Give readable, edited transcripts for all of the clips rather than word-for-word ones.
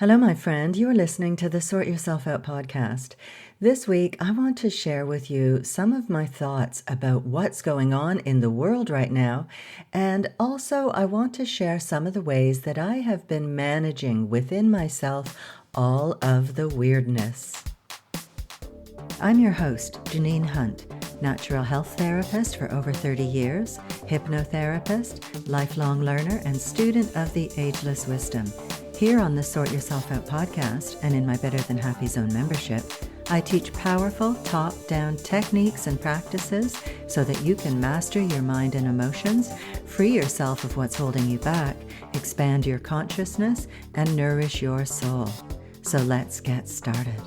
Hello, my friend. You are listening to the Sort Yourself Out podcast. This week, I want to share with you some of my thoughts about what's going on in the world right now. And also, I want to share some of the ways that I have been managing within myself all of the weirdness. I'm your host, Janine Hunt, natural health therapist for over 30 years, hypnotherapist, lifelong learner, and student of the Ageless Wisdom. Here on the Sort Yourself Out podcast and in my Better Than Happy Zone membership, I teach powerful top-down techniques and practices so that you can master your mind and emotions, free yourself of what's holding you back, expand your consciousness, and nourish your soul. So let's get started.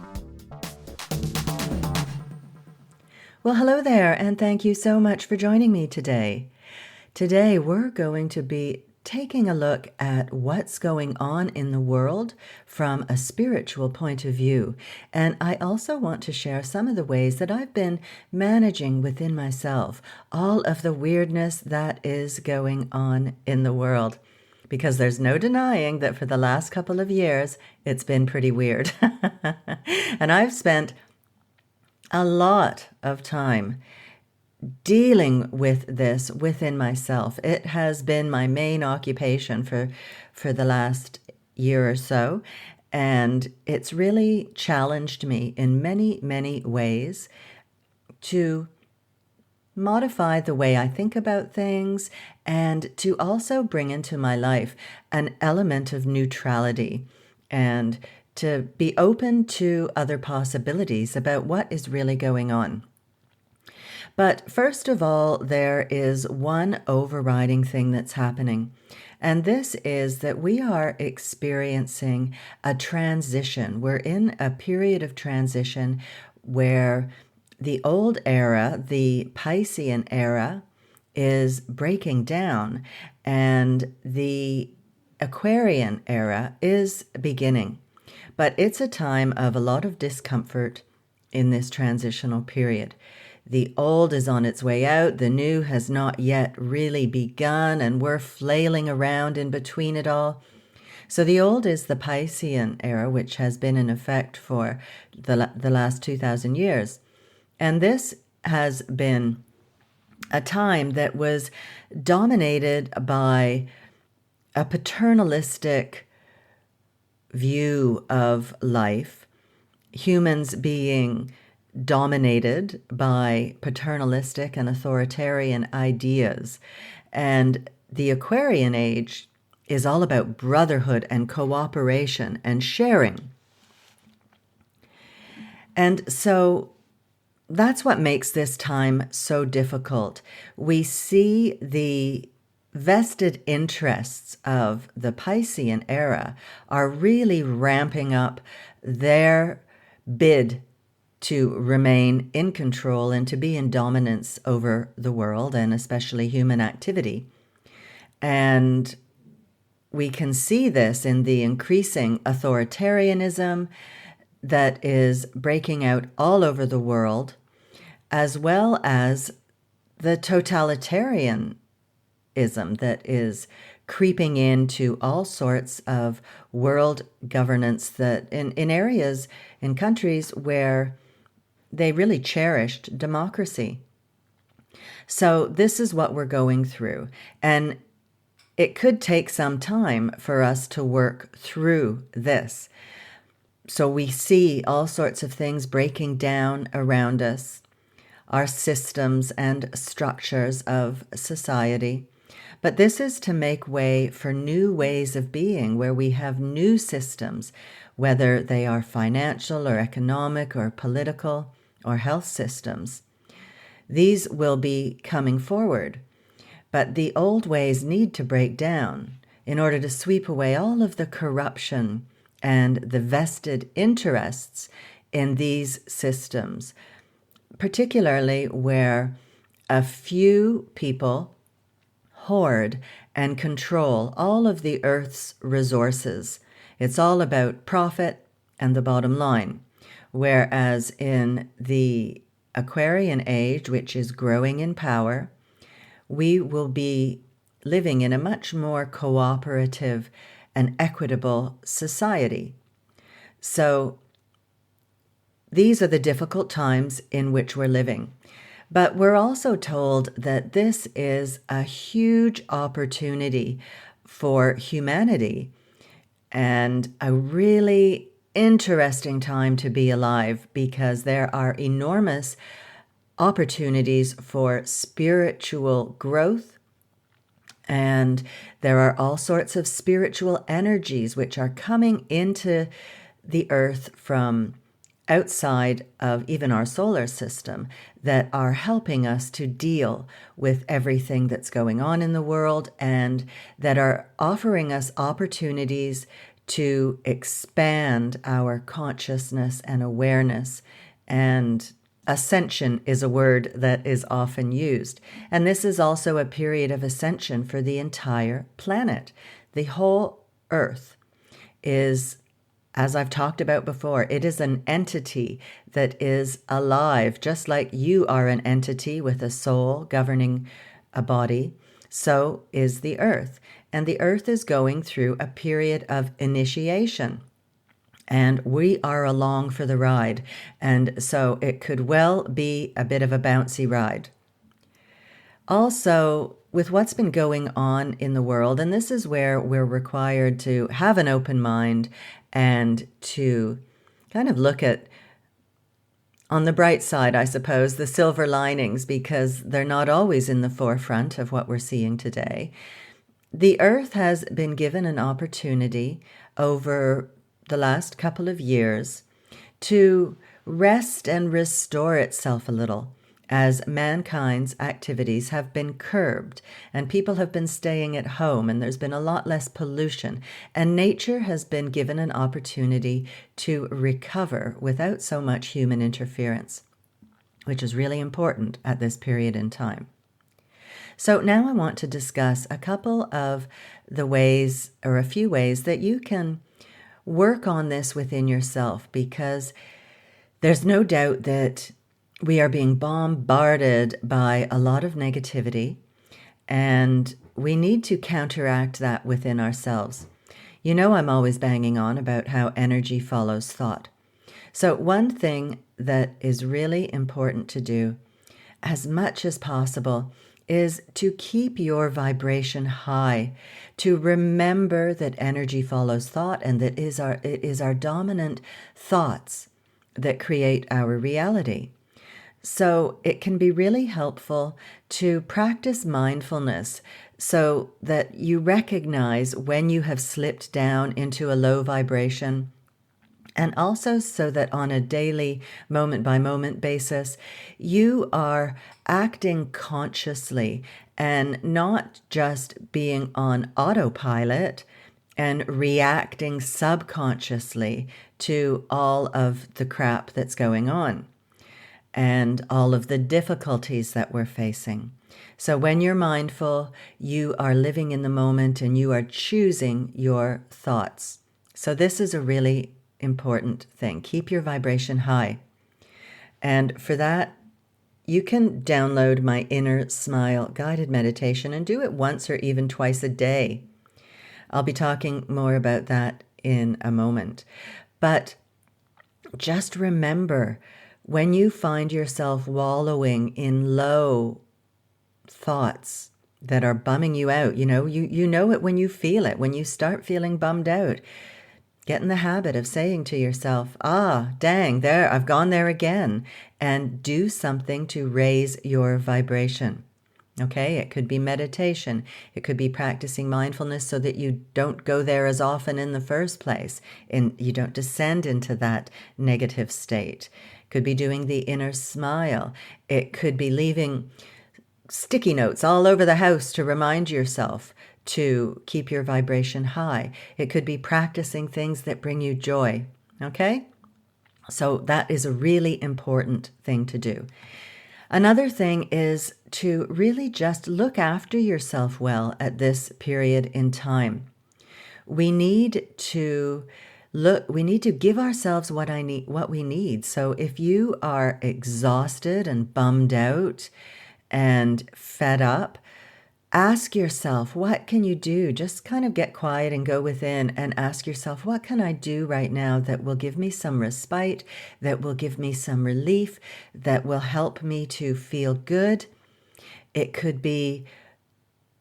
Well, hello there, and thank you so much for joining me today. Today, we're going to be taking a look at what's going on in the world from a spiritual point of view. And I also want to share some of the ways that I've been managing within myself all of the weirdness that is going on in the world. Because there's no denying that for the last couple of years, it's been pretty weird. And I've spent a lot of time dealing with this within myself. It has been my main occupation for the last year or so, and it's really challenged me in many, many ways to modify the way I think about things and to also bring into my life an element of neutrality and to be open to other possibilities about what is really going on. But first of all, there is one overriding thing that's happening, and this is that we are experiencing a transition. We're in a period of transition where the old era, the Piscean era, is breaking down, and the Aquarian era is beginning. But it's a time of a lot of discomfort in this transitional period. The old is on its way out, the new has not yet really begun, and we're flailing around in between it all. So the old is the Piscean era, which has been in effect for the last 2,000 years. And this has been a time that was dominated by a paternalistic view of life, humans being dominated by paternalistic and authoritarian ideas. And the Aquarian age is all about brotherhood and cooperation and sharing. And so that's what makes this time so difficult. We see the vested interests of the Piscean era are really ramping up their bid to remain in control and to be in dominance over the world and especially human activity. And we can see this in the increasing authoritarianism that is breaking out all over the world, as well as the totalitarianism that is creeping into all sorts of world governance that in areas, in countries where they really cherished democracy. So this is what we're going through. And it could take some time for us to work through this. So we see all sorts of things breaking down around us, our systems and structures of society. But this is to make way for new ways of being where we have new systems, whether they are financial or economic or political or health systems. These will be coming forward, but the old ways need to break down in order to sweep away all of the corruption and the vested interests in these systems, particularly where a few people hoard and control all of the earth's resources. It's all about profit and the bottom line. Whereas in the Aquarian age, which is growing in power, we will be living in a much more cooperative and equitable society. So these are the difficult times in which we're living. But we're also told that this is a huge opportunity for humanity and a really interesting time to be alive, because there are enormous opportunities for spiritual growth, and there are all sorts of spiritual energies which are coming into the earth from outside of even our solar system that are helping us to deal with everything that's going on in the world, and that are offering us opportunities to expand our consciousness and awareness. And ascension is a word that is often used. And this is also a period of ascension for the entire planet. The whole earth is, as I've talked about before, it is an entity that is alive, just like you are an entity with a soul governing a body. So is the earth. And the earth is going through a period of initiation. And we are along for the ride. And so it could well be a bit of a bouncy ride. Also, with what's been going on in the world, and this is where we're required to have an open mind and to kind of look at, on the bright side, I suppose, the silver linings, because they're not always in the forefront of what we're seeing today. The earth has been given an opportunity over the last couple of years to rest and restore itself a little, as mankind's activities have been curbed and people have been staying at home, and there's been a lot less pollution, and nature has been given an opportunity to recover without so much human interference, which is really important at this period in time. So now I want to discuss a couple of the ways, or a few ways, that you can work on this within yourself, because there's no doubt that we are being bombarded by a lot of negativity, and we need to counteract that within ourselves. You know, I'm always banging on about how energy follows thought. So one thing that is really important to do as much as possible is to keep your vibration high, to remember that energy follows thought, and that it is our dominant thoughts that create our reality. So it can be really helpful to practice mindfulness so that you recognize when you have slipped down into a low vibration, and also so that on a daily, moment-by-moment basis, you are acting consciously and not just being on autopilot and reacting subconsciously to all of the crap that's going on and all of the difficulties that we're facing. So when you're mindful, you are living in the moment and you are choosing your thoughts. So this is a really important thing. Keep your vibration high. And for that, you can download my Inner Smile guided meditation and do it once or even twice a day. I'll be talking more about that in a moment. But just remember, when you find yourself wallowing in low thoughts that are bumming you out, you know it when you feel it, when you start feeling bummed out. Get in the habit of saying to yourself, dang, there, I've gone there again, and do something to raise your vibration. Okay, it could be meditation. It could be practicing mindfulness so that you don't go there as often in the first place, and you don't descend into that negative state. It could be doing the inner smile. It could be leaving sticky notes all over the house to remind yourself to keep your vibration high. It could be practicing things that bring you joy. Okay? So that is a really important thing to do. Another thing is to really just look after yourself well at this period in time. We need to give ourselves what we need. So if you are exhausted and bummed out and fed up, ask yourself, what can you do? Just kind of get quiet and go within and ask yourself, what can I do right now that will give me some respite, that will give me some relief, that will help me to feel good? It could be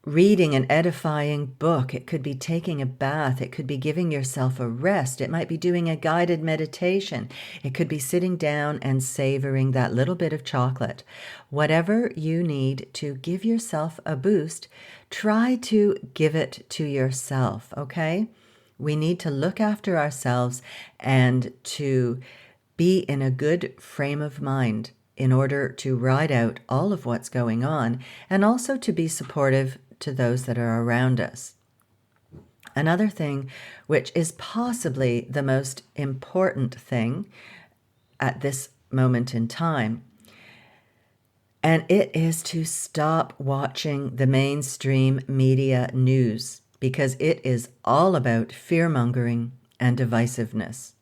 reading an edifying book. It could be taking a bath. It could be giving yourself a rest. It might be doing a guided meditation. It could be sitting down and savoring that little bit of chocolate. Whatever you need to give yourself a boost, try to give it to yourself, okay? We need to look after ourselves and to be in a good frame of mind in order to ride out all of what's going on, and also to be supportive to those that are around us. Another thing, which is possibly the most important thing at this moment in time, and it is to stop watching the mainstream media news, because it is all about fear-mongering and divisiveness.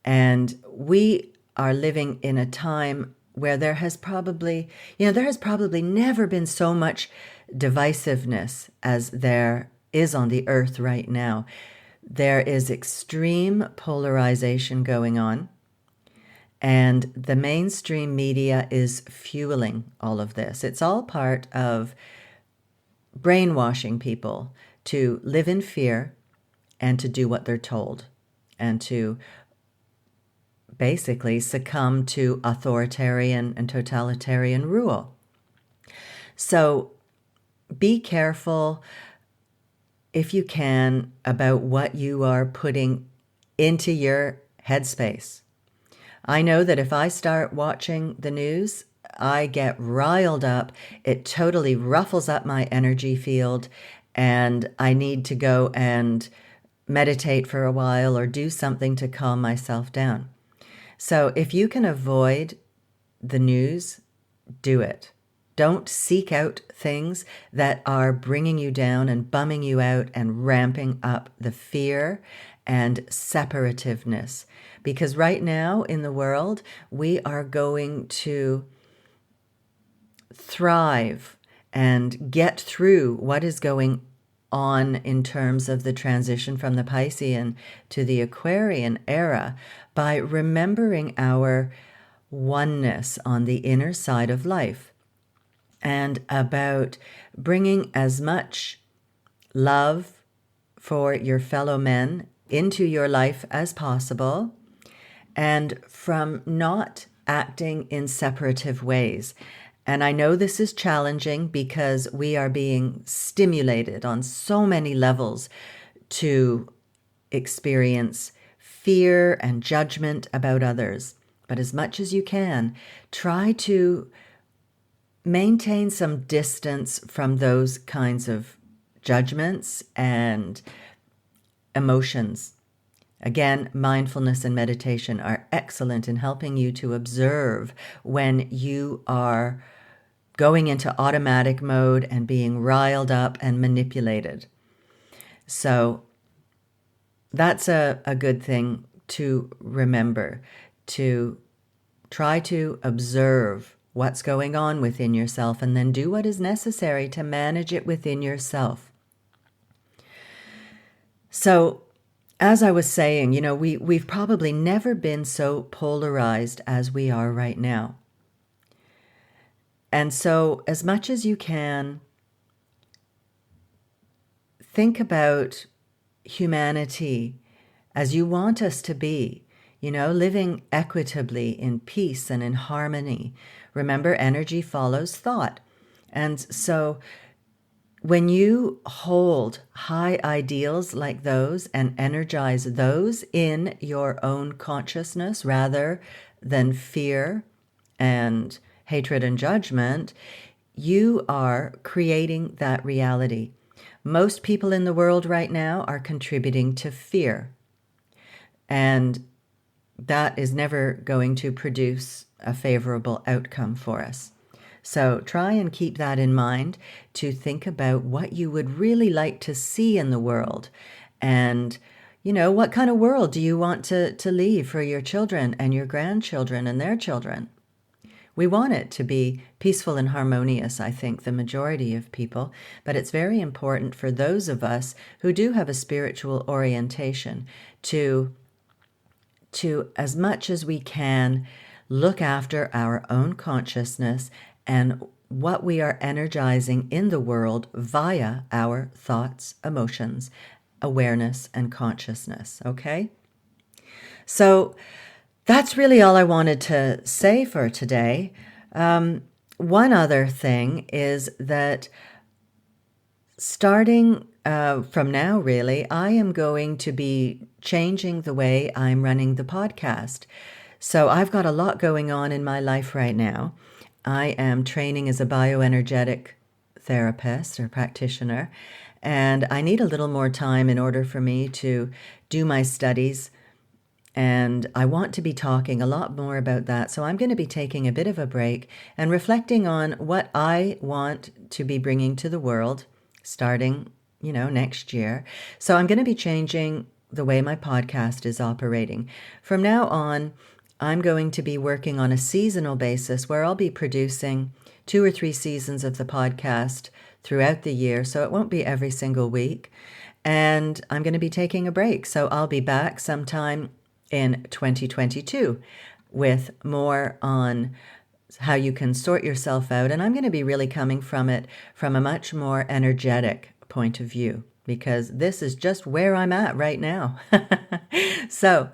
And we are living in a time where there has probably never been so much divisiveness as there is on the earth right now. There is extreme polarization going on, and the mainstream media is fueling all of this. It's all part of brainwashing people to live in fear and to do what they're told, and to basically succumb to authoritarian and totalitarian rule. So be careful, if you can, about what you are putting into your headspace. I know that if I start watching the news, I get riled up. It totally ruffles up my energy field, and I need to go and meditate for a while or do something to calm myself down. So if you can avoid the news, do it. Don't seek out things that are bringing you down and bumming you out and ramping up the fear and separativeness. Because right now in the world, we are going to thrive and get through what is going on in terms of the transition from the Piscean to the Aquarian era by remembering our oneness on the inner side of life, and about bringing as much love for your fellow men into your life as possible, and from not acting in separative ways. And I know this is challenging because we are being stimulated on so many levels to experience fear and judgment about others. But as much as you can, try to maintain some distance from those kinds of judgments and emotions. Again, mindfulness and meditation are excellent in helping you to observe when you are going into automatic mode and being riled up and manipulated. So that's a good thing to remember, to try to observe what's going on within yourself and then do what is necessary to manage it within yourself. So, as I was saying, we've probably never been so polarized as we are right now. And so, as much as you can, think about humanity as you want us to be, living equitably in peace and in harmony. Remember, energy follows thought. And so when you hold high ideals like those and energize those in your own consciousness rather than fear and hatred and judgment, you are creating that reality. Most people in the world right now are contributing to fear, and that is never going to produce a favorable outcome for us. So try and keep that in mind, to think about what you would really like to see in the world, and what kind of world do you want to leave for your children and your grandchildren and their children? We want it to be peaceful and harmonious, I think, the majority of people, but it's very important for those of us who do have a spiritual orientation to as much as we can, look after our own consciousness and what we are energizing in the world via our thoughts, emotions, awareness, and consciousness, okay? So that's really all I wanted to say for today. One other thing is that starting from now, really, I am going to be changing the way I'm running the podcast. So I've got a lot going on in my life right now. I am training as a bioenergetic therapist or practitioner, and I need a little more time in order for me to do my studies. And I want to be talking a lot more about that. So I'm going to be taking a bit of a break and reflecting on what I want to be bringing to the world starting, next year. So I'm going to be changing the way my podcast is operating. From now on, I'm going to be working on a seasonal basis where I'll be producing 2 or 3 seasons of the podcast throughout the year. So it won't be every single week. And I'm going to be taking a break. So I'll be back sometime in 2022 with more on how you can sort yourself out. And I'm going to be really coming from it from a much more energetic point of view, because this is just where I'm at right now. So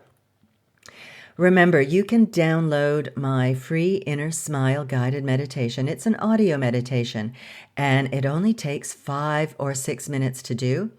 remember, you can download my free Inner Smile guided meditation. It's an audio meditation, and it only takes 5 or 6 minutes to do.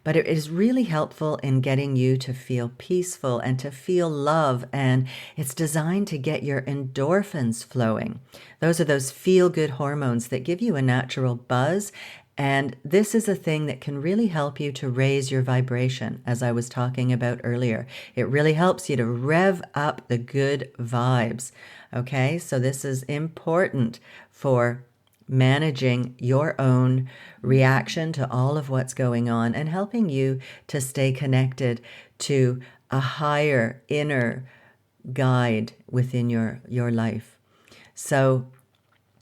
But it is really helpful in getting you to feel peaceful and to feel love. And it's designed to get your endorphins flowing. Those are those feel-good hormones that give you a natural buzz. And this is a thing that can really help you to raise your vibration, as I was talking about earlier. It really helps you to rev up the good vibes. Okay, so this is important for managing your own reaction to all of what's going on and helping you to stay connected to a higher inner guide within your life. So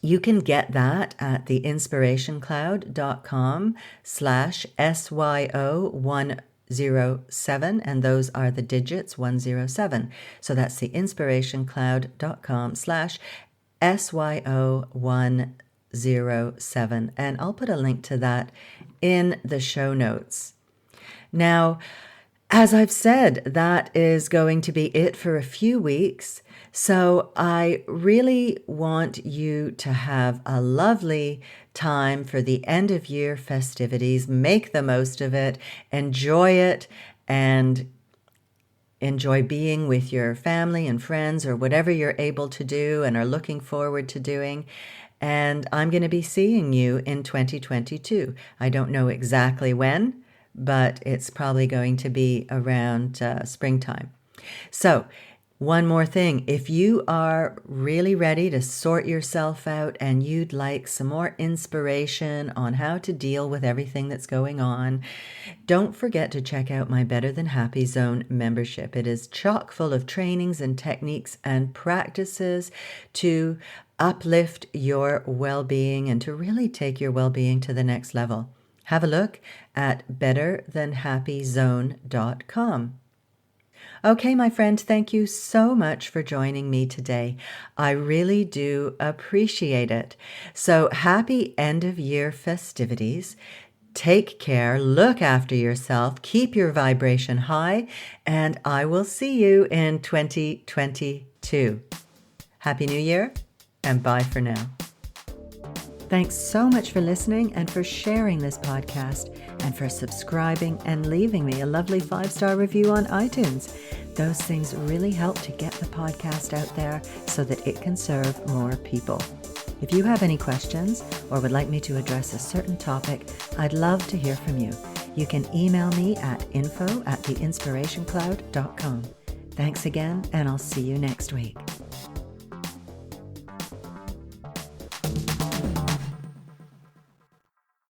you can get that at theinspirationcloud.com/SYO107, and those are the digits 107. So that's theinspirationcloud.com/SYO107. And I'll put a link to that in the show notes. Now, as I've said, that is going to be it for a few weeks. So I really want you to have a lovely time for the end of year festivities. Make the most of it, enjoy it, and enjoy being with your family and friends or whatever you're able to do and are looking forward to doing. And I'm going to be seeing you in 2022. I don't know exactly when, but it's probably going to be around springtime. So one more thing, if you are really ready to sort yourself out and you'd like some more inspiration on how to deal with everything that's going on, don't forget to check out my Better Than Happy Zone membership. It is chock full of trainings and techniques and practices to uplift your well-being and to really take your well-being to the next level. Have a look at betterthanhappyzone.com. Okay, my friend, thank you so much for joining me today. I really do appreciate it. So happy end of year festivities. Take care, look after yourself, keep your vibration high, and I will see you in 2022. Happy New Year, and bye for now. Thanks so much for listening and for sharing this podcast and for subscribing and leaving me a lovely 5-star review on iTunes. Those things really help to get the podcast out there so that it can serve more people. If you have any questions or would like me to address a certain topic, I'd love to hear from you. You can email me at info@theinspirationcloud.com. Thanks again, and I'll see you next week.